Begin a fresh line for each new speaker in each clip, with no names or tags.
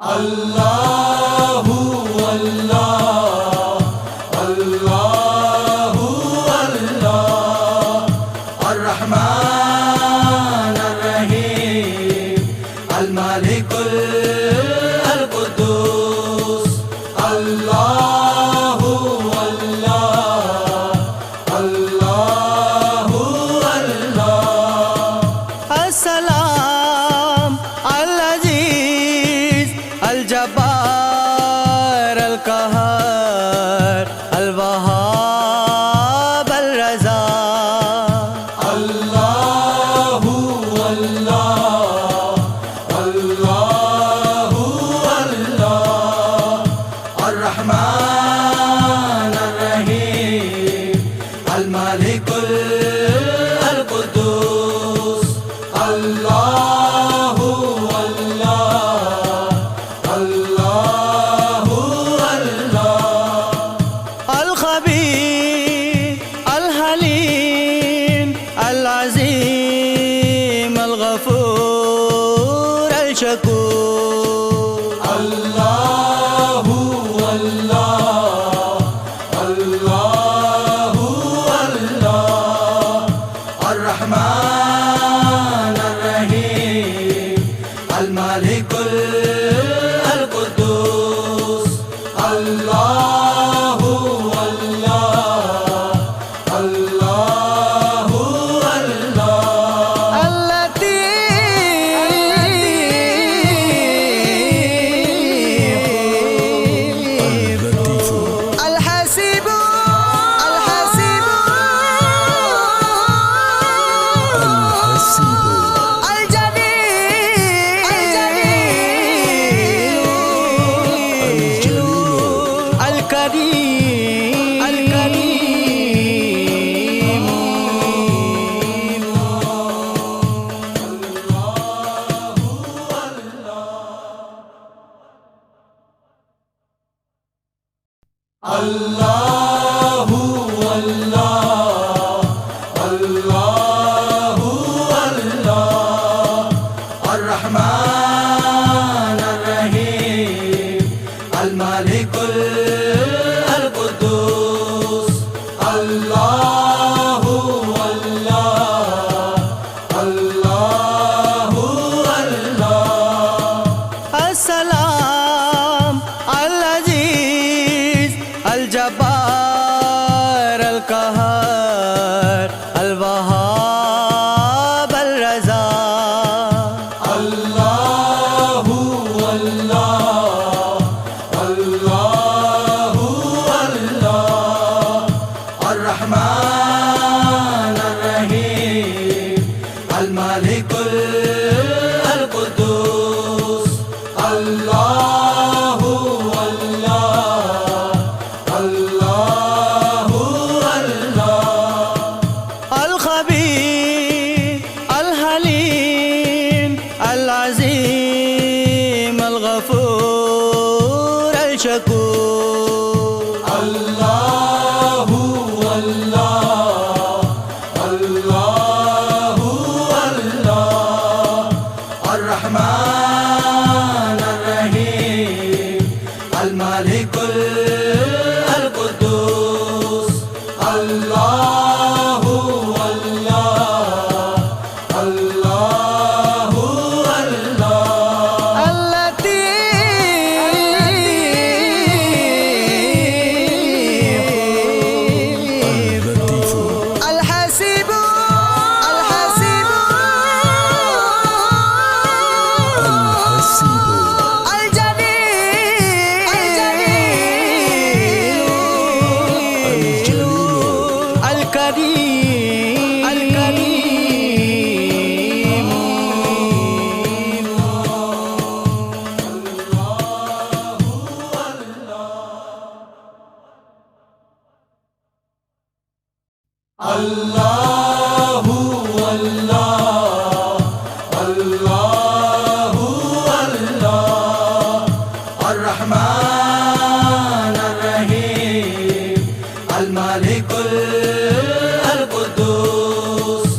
अल्लाहु अल्लाह अल्लाहु अल्लाह अर्रहमान अर्रहीम अल-मालिकुल अल-कुद्दूस अल्लाहु अल्लाह अल्लाहु अल्लाह
अस्सलाम अल-अज़ीज़ अल-जब्बार अल-क़हार अल-वहाब अल-रज़ा
अल्लाहु अल्लाह अल्लाहु अल्लाह अर्रहमान अर्रहीम अल-मालिकुल अल-कुद्दूस अल्लाहु अल्लाह अल्लाहु अल्लाह
अल-ख़बीर अल-हलीम अल-अज़ीम अल-गफ़ूर अल-शकूर
अल्लाहु अल्लाह अल्लाहु अल्लाह अर्रहमान अर्रहीम अल-मालिकुल अल-कुद्दूस अल्लाहु अल्लाह अल्लाहु अल्लाह
अल-लतीफ़ अल-हसीब अल-हसीब अल-जलील अल-करीम अल-करीम
अल्लाहु अल्लाह अल्लाहु अल्लाह अर्रहमान अर्रहीम अल-मालिकुल अल-कुद्दूस अल्लाहु अल्लाह अल्लाहु अल्लाह
अस्सलाम अल-अज़ीज़ अल-जब्बार अल-क़हार अल-वहाब अल-रज़ा
अल्लाहु अल्लाह अल्लाहु अल्लाह अर्रहमान अर्रहीम अल-मालिकुल अल-कुद्दूस अल्लाहु अल्लाह अल्लाहु अल्लाह
अल-ख़बीर अल-हलीम अल-अज़ीम अल-गफ़ूर अल-शकूर
अल्लाहु अल्लाह अल्लाहु अल्लाह अर्रहमान अर्रहीम अल-मालिकुल अल-कुद्दूस अल्लाहु अल्लाह अल्लाहु अल्लाह
अल-लतीफ़ अल-हसीब अल-हसीब अल-जलील अल-करीम अल-करीम
अल्लाहु अल्लाह अल्लाहु अल्लाह अर्रहमान अर्रहीम अल-मालिकुल अल-कुद्दूस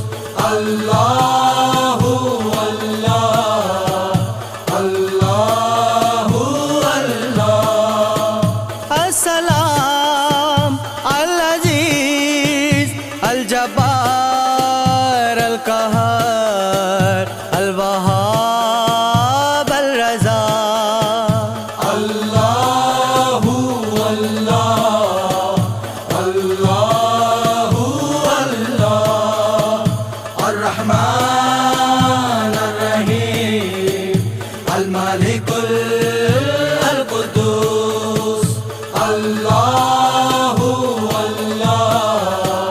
अल्लाहु अल्लाह अल्लाहु القدوس الله الله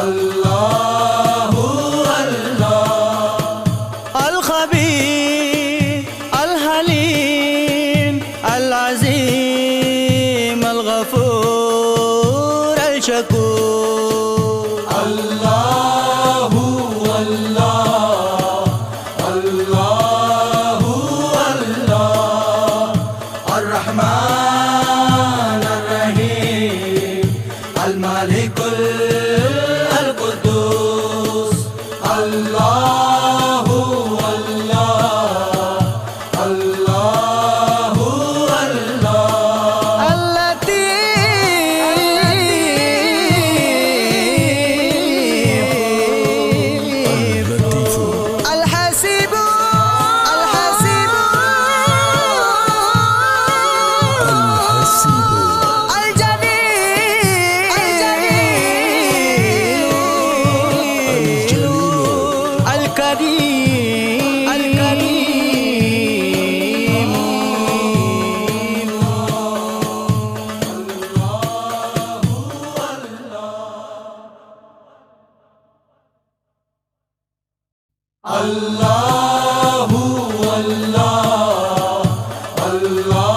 الله الله
الخبير الحليم العظيم الغفور الشكور
الله الله الله الله الرحمن الرحيم الملك القدوس الله الله الله الله
اللطيف الحسيب
الله الله الله